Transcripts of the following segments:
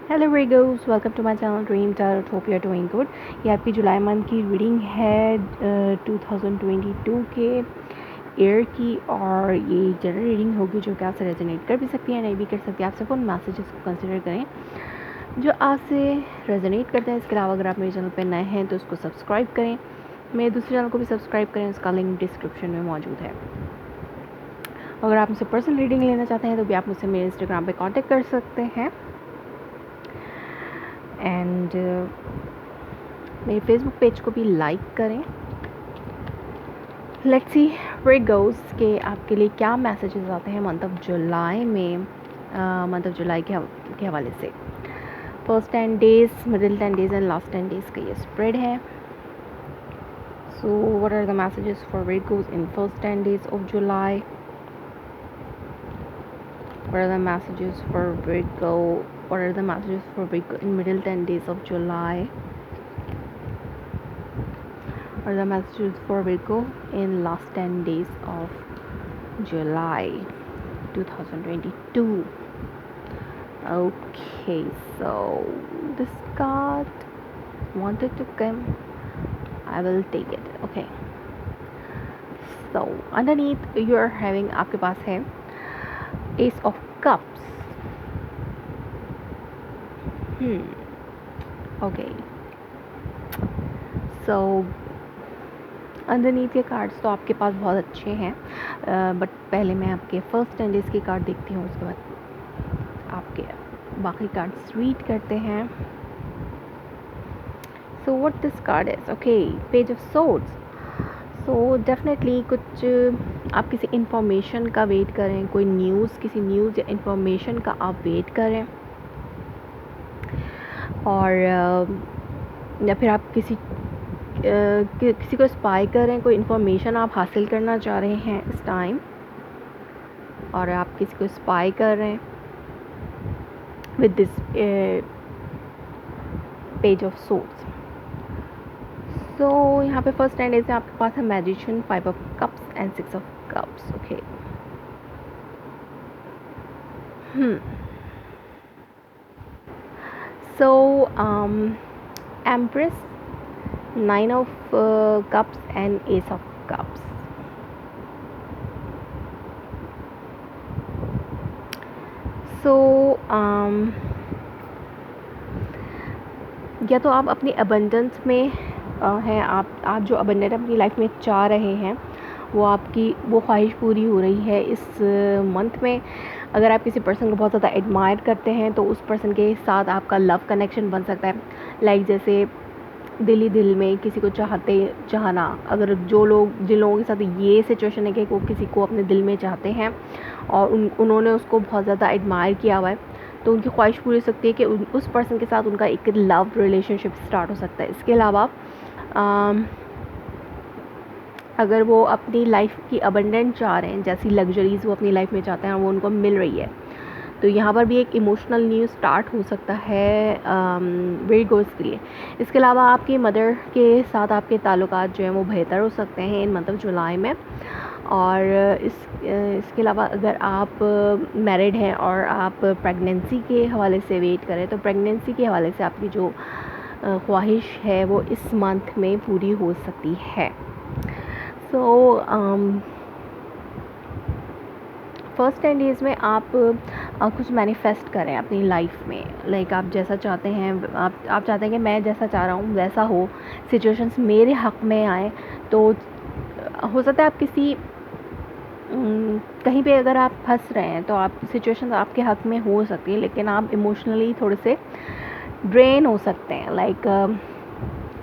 Hello Virgos, welcome to my channel dream tarot. Hope you are doing good. ये आपकी जुलाई month की reading है 2022 के ईयर की, और ये जनरल रीडिंग होगी जो कि आपसे रेजोनेट कर भी सकती है, नहीं भी कर सकती है। आप सिर्फ उन मैसेजेस को कंसिडर करें जो आपसे रेजोनेट करते हैं। इसके अलावा अगर आप मेरे चैनल पर नए हैं तो उसको सब्सक्राइब करें, मेरे दूसरे चैनल को भी सब्सक्राइब करें, उसका लिंक डिस्क्रिप्शन में मौजूद है। अगर आप मुझसे पर्सनल रीडिंग लेना चाहते हैं तो भी आप मुझसे मेरे इंस्टाग्राम पे कांटेक्ट कर सकते हैं, एंड मेरे फेसबुक पेज को भी लाइक करें। लेट्स सी वेयर गोस के आपके लिए क्या मैसेजेस आते हैं मंथ ऑफ जुलाई में, मंथ ऑफ जुलाई के हवाले से। First 10 days, middle 10 days and last 10 days का ये स्प्रेड है। So what are the messages for Virgos in first 10 days of July? What are the messages for Virgo? What are the messages for Virgo in middle 10 days of July? What are the messages for Virgo in last 10 days of July 2022? Okay, so this card wanted to come. I will take it. Okay. So underneath you are having, आपके पास है Ace of Cups. Okay. So underneath के cards तो आपके पास बहुत अच्छे हैं, but पहले मैं आपके फर्स्ट 10 डेज़ की कार्ड देखती हूँ, उसके बाद आपके बाकी कार्ड्स रीड करते हैं। So what this card is, okay, page of swords. So definitely कुछ आप किसी इंफॉर्मेशन का वेट करें, कोई न्यूज़, किसी न्यूज़ या इंफॉर्मेशन का आप वेट करें, और या फिर आप किसी को स्पाई कर रहे हैं, कोई इन्फॉर्मेशन आप हासिल करना चाह रहे हैं इस टाइम, और आप किसी को स्पाई कर रहे हैं with this page of swords. So यहाँ पे फर्स्ट 10 डेज में आपके पास है magician, 5 of cups and 6 of cups. Okay, so empress, 9 of cups and ace of cups. So या तो आप अपनी अबंडेंस में हैं, आप जो अबंडेंट अपनी लाइफ में चाह रहे हैं वो ख्वाहिश पूरी हो रही है इस मंथ में। अगर आप किसी पर्सन को बहुत ज़्यादा एडमायर करते हैं तो उस पर्सन के साथ आपका लव कनेक्शन बन सकता है। लाइक जैसे दिल ही दिल में किसी को चाहना, अगर जिन लोगों के साथ ये सिचुएशन है कि वो किसी को अपने दिल में चाहते हैं और उन्होंने उसको बहुत ज़्यादा एडमायर किया हुआ है, तो उनकी ख्वाहिश पूरी हो सकती है कि उस पर्सन के साथ उनका एक लव रिलेशनशिप स्टार्ट हो सकता है। इसके अलावा अगर वो अपनी लाइफ की अबंडेंट चाह रहे हैं, जैसी लग्जरीज़ वो अपनी लाइफ में चाहते हैं और वो उनको मिल रही है, तो यहाँ पर भी एक इमोशनल न्यूज़ स्टार्ट हो सकता है विर्गोस के लिए। इसके अलावा आपकी मदर के साथ आपके ताल्लुकात जो हैं वो बेहतर हो सकते हैं इन मंथ ऑफ जुलाई में। और इसके अलावा अगर आप मैरिड हैं और आप प्रेगनेंसी के हवाले से वेट करें, तो प्रेगनेंसी के हवाले से आपकी जो ख्वाहिश है वो इस मंथ में पूरी हो सकती है। सो फर्स्ट 10 डेज़ में आप कुछ मैनिफेस्ट करें अपनी लाइफ में। लाइक आप जैसा चाहते हैं, आप चाहते हैं कि मैं जैसा चाह रहा हूँ वैसा हो, सिचुएशंस मेरे हक़ में आए। तो हो सकता है आप किसी कहीं पे अगर आप फंस रहे हैं तो आप सिचुएशंस आपके हक़ में हो सकती है, लेकिन आप इमोशनली थोड़े से ड्रेन हो सकते हैं।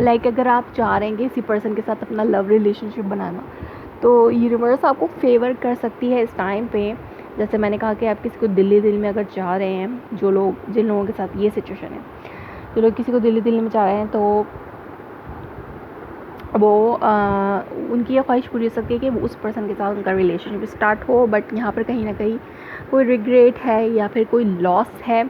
लाइक अगर आप चाह रहे हैं कि किसी पर्सन के साथ अपना लव रिलेशनशिप बनाना, तो यूनिवर्स आपको फेवर कर सकती है इस टाइम पे। जैसे मैंने कहा कि आप किसी को दिल में अगर चाह रहे हैं, जिन लोगों के साथ ये सिचुएशन है, जो लोग किसी को दिल में चाह रहे हैं, तो वो उनकी यह ख्वाहिश पूरी हो सकती है कि वो उस पर्सन के साथ उनका रिलेशनशिप स्टार्ट हो। बट यहाँ पर कहीं ना कहीं कोई रिग्रेट है या फिर कोई लॉस है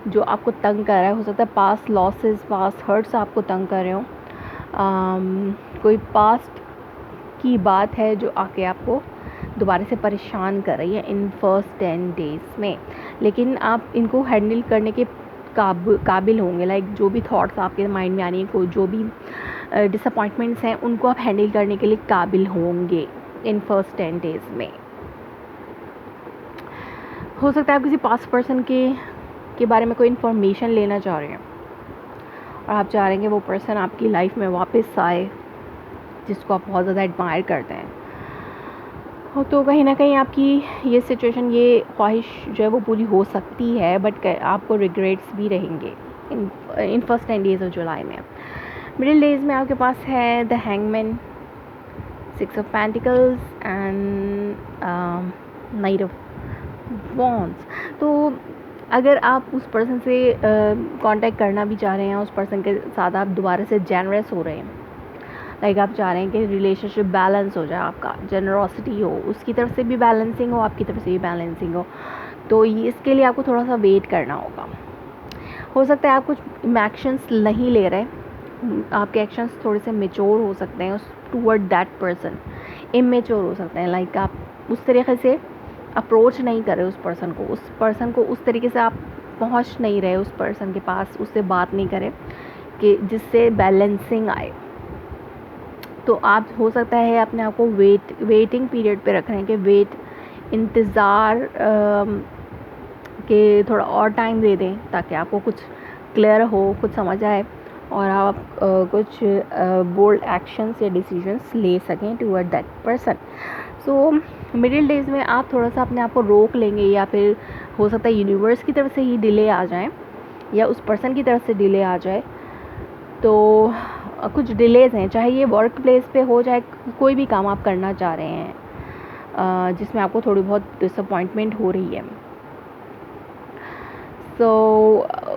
जो आपको तंग कर रहा है। हो सकता है पास्ट लॉसेस, पास्ट हर्ट्स आपको तंग कर रहे हो। कोई पास्ट की बात है जो आके आपको दोबारा से परेशान कर रही है इन फर्स्ट 10 डेज़ में, लेकिन आप इनको हैंडल करने के काबिल होंगे। लाइक जो भी थॉट्स आपके माइंड में आनी है, कोई जो भी डिसअपॉइंटमेंट्स हैं, उनको आप हैंडल करने के लिए काबिल होंगे इन फर्स्ट 10 डेज़ में। हो सकता है आप किसी पास्ट पर्सन के बारे में कोई इन्फॉर्मेशन लेना चाह रहे हैं और आप चाह रहे हैं कि वो पर्सन आपकी लाइफ में वापस आए, जिसको आप बहुत ज़्यादा एडमायर करते हैं। तो कहीं ना कहीं आपकी ये सिचुएशन, ये ख्वाहिश जो है वो पूरी हो सकती है, बट आपको रिग्रेट्स भी रहेंगे इन फर्स्ट 10 डेज़ ऑफ जुलाई में। मिडिल डेज में आपके पास है the hangman, 6 of pentacles and night of wands. तो अगर आप उस पर्सन से कांटेक्ट करना भी चाह रहे हैं, उस पर्सन के साथ आप दोबारा से जेनरस हो रहे हैं, लाइक आप चाह रहे हैं कि रिलेशनशिप बैलेंस हो जाए, आपका जेनरॉसिटी हो, उसकी तरफ से भी बैलेंसिंग हो, आपकी तरफ से भी बैलेंसिंग हो, तो इसके लिए आपको थोड़ा सा वेट करना होगा। हो सकता है आप कुछ एक्शंस नहीं ले रहे, आपके एक्शंस थोड़े से मेच्योर हो सकते हैं टूवर्ड दैट पर्सन, इमेच्योर हो सकते हैं। लाइक आप उस तरीके से अप्रोच नहीं कर रहे उस पर्सन को उस तरीके से आप पहुंच नहीं रहे उस पर्सन के पास, उससे बात नहीं करें कि जिससे बैलेंसिंग आए। तो आप हो सकता है अपने आप को वेटिंग पीरियड पे रख रहे हैं कि इंतज़ार के थोड़ा और टाइम दे दें, ताकि आपको कुछ क्लियर हो, कुछ समझ आए और आप कुछ बोल्ड एक्शंस या डिसीजंस ले सकें toward that person. So middle days में आप थोड़ा सा अपने आप को रोक लेंगे, या फिर हो सकता है यूनिवर्स की तरफ से ही डिले आ जाए या उस पर्सन की तरफ से डिले आ जाए। तो कुछ डिलेज़ हैं, चाहे ये वर्क प्लेस पे हो, चाहे कोई भी काम आप करना चाह रहे हैं जिसमें आपको थोड़ी बहुत डिसअपॉइंटमेंट हो रही है। सो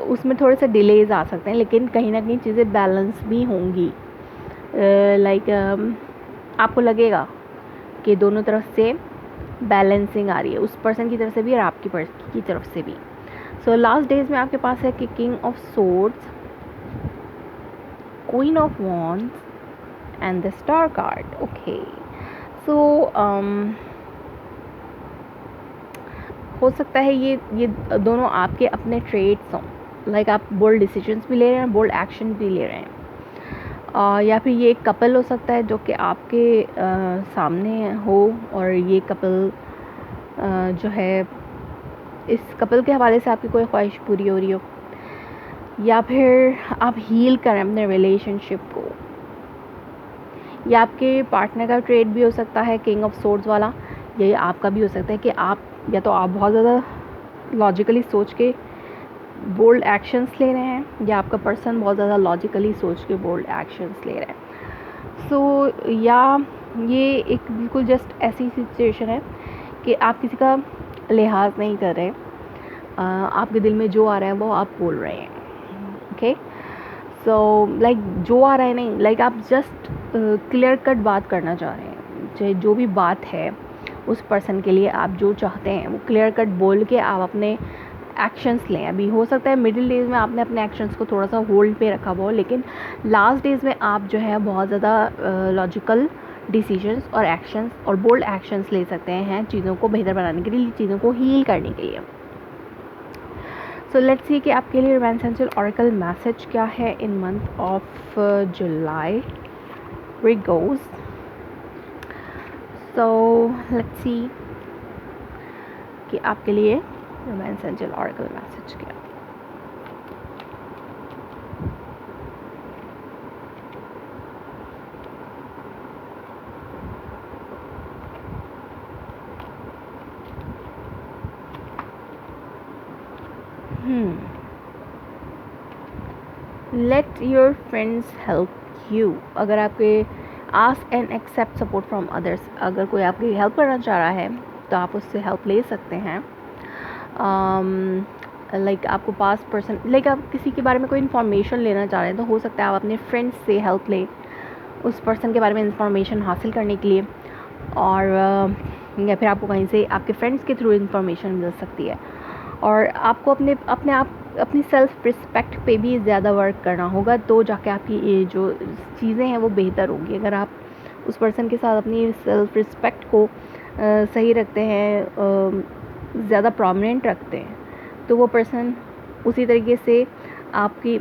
उसमें थोड़े से डिलेज़ आ सकते हैं, लेकिन कहीं ना कहीं चीज़ें बैलेंस भी होंगी। लाइक आपको लगेगा कि दोनों तरफ से बैलेंसिंग आ रही है, उस पर्सन की तरफ से भी और आपकी की तरफ से भी। सो लास्ट डेज में आपके पास है king of swords, queen of wands and the star card. Okay, so हो सकता है ये दोनों आपके अपने ट्रेड्स हों, लाइक आप बोल्ड डिसीजंस भी ले रहे हैं, बोल्ड एक्शन भी ले रहे हैं। या फिर ये एक कपल हो सकता है जो कि आपके सामने हो, और ये कपल जो है, इस कपल के हवाले से आपकी कोई ख्वाहिश पूरी हो रही हो, या फिर आप हील करें अपने रिलेशनशिप को, या आपके पार्टनर का ट्रेड भी हो सकता है किंग ऑफ सोर्ड्स वाला, ये आपका भी हो सकता है कि आप या तो आप बहुत ज़्यादा लॉजिकली सोच के बोल्ड एक्शंस ले रहे हैं, या आपका पर्सन बहुत ज़्यादा लॉजिकली सोच के बोल्ड एक्शंस ले रहे हैं। सो या ये एक बिल्कुल जस्ट ऐसी सिचुएशन है कि आप किसी का लिहाज नहीं कर रहे, आपके दिल में जो आ रहा है वो आप बोल रहे हैं। ओके, सो लाइक जो आ रहा है नहीं, लाइक आप जस्ट क्लियर कट बात करना चाह रहे हैं, चाहे जो भी बात है उस पर्सन के लिए आप जो चाहते हैं वो क्लियर कट बोल के आप अपने एक्शंस लें। अभी हो सकता है मिडिल डेज में आपने अपने एक्शंस को थोड़ा सा होल्ड पे रखा हुआ हो, लेकिन लास्ट डेज में आप जो है बहुत ज़्यादा लॉजिकल डिसीजंस और एक्शंस और बोल्ड एक्शंस ले सकते हैं चीज़ों को बेहतर बनाने के लिए, चीज़ों को हील करने के लिए। सो लेट्स सी कि आपके लिए डिवाइन एसेंशियल ऑरेकल मैसेज क्या है इन month of July. Here it goes. So let's see कि आपके लिए डिवाइन एसेंशियल ऑरेकल मैसेज क्या। Let your friends help you. अगर आपके ask and accept support from others, अगर कोई आपकी हेल्प करना चाह रहा है तो आप उससे हेल्प ले सकते हैं। लाइक आपको पास पर्सन, लाइक आप किसी के बारे में कोई इन्फॉर्मेशन लेना चाह रहे हैं तो हो सकता है आप अपने फ्रेंड्स से हेल्प लें उस पर्सन के बारे में इन्फॉर्मेशन हासिल करने के लिए, और या फिर आपको कहीं से आपके फ्रेंड्स के थ्रू इन्फॉर्मेशन मिल सकती है। और आपको अपनी सेल्फ़ रिस्पेक्ट पे भी ज़्यादा वर्क करना होगा, तो जाके आपकी ये जो चीज़ें हैं वो बेहतर होंगी। अगर आप उस पर्सन के साथ अपनी सेल्फ़ रिस्पेक्ट को सही रखते हैं, ज़्यादा प्रोमिनेंट रखते हैं, तो वो पर्सन उसी तरीके से आपकी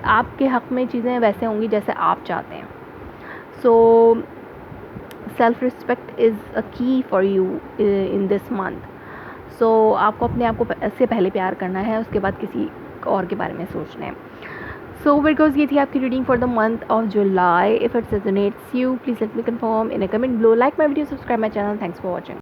आपके हक़ में चीज़ें वैसे होंगी जैसे आप चाहते हैं। So self respect is a key for you in this month. So आपको अपने आप को से पहले प्यार करना है, उसके बाद किसी और के बारे में सोचना है। सो बिकॉज ये थी आपकी reading for the month of July. If it resonates you, please let me confirm in a comment below. Like my video, subscribe my channel. Thanks for watching.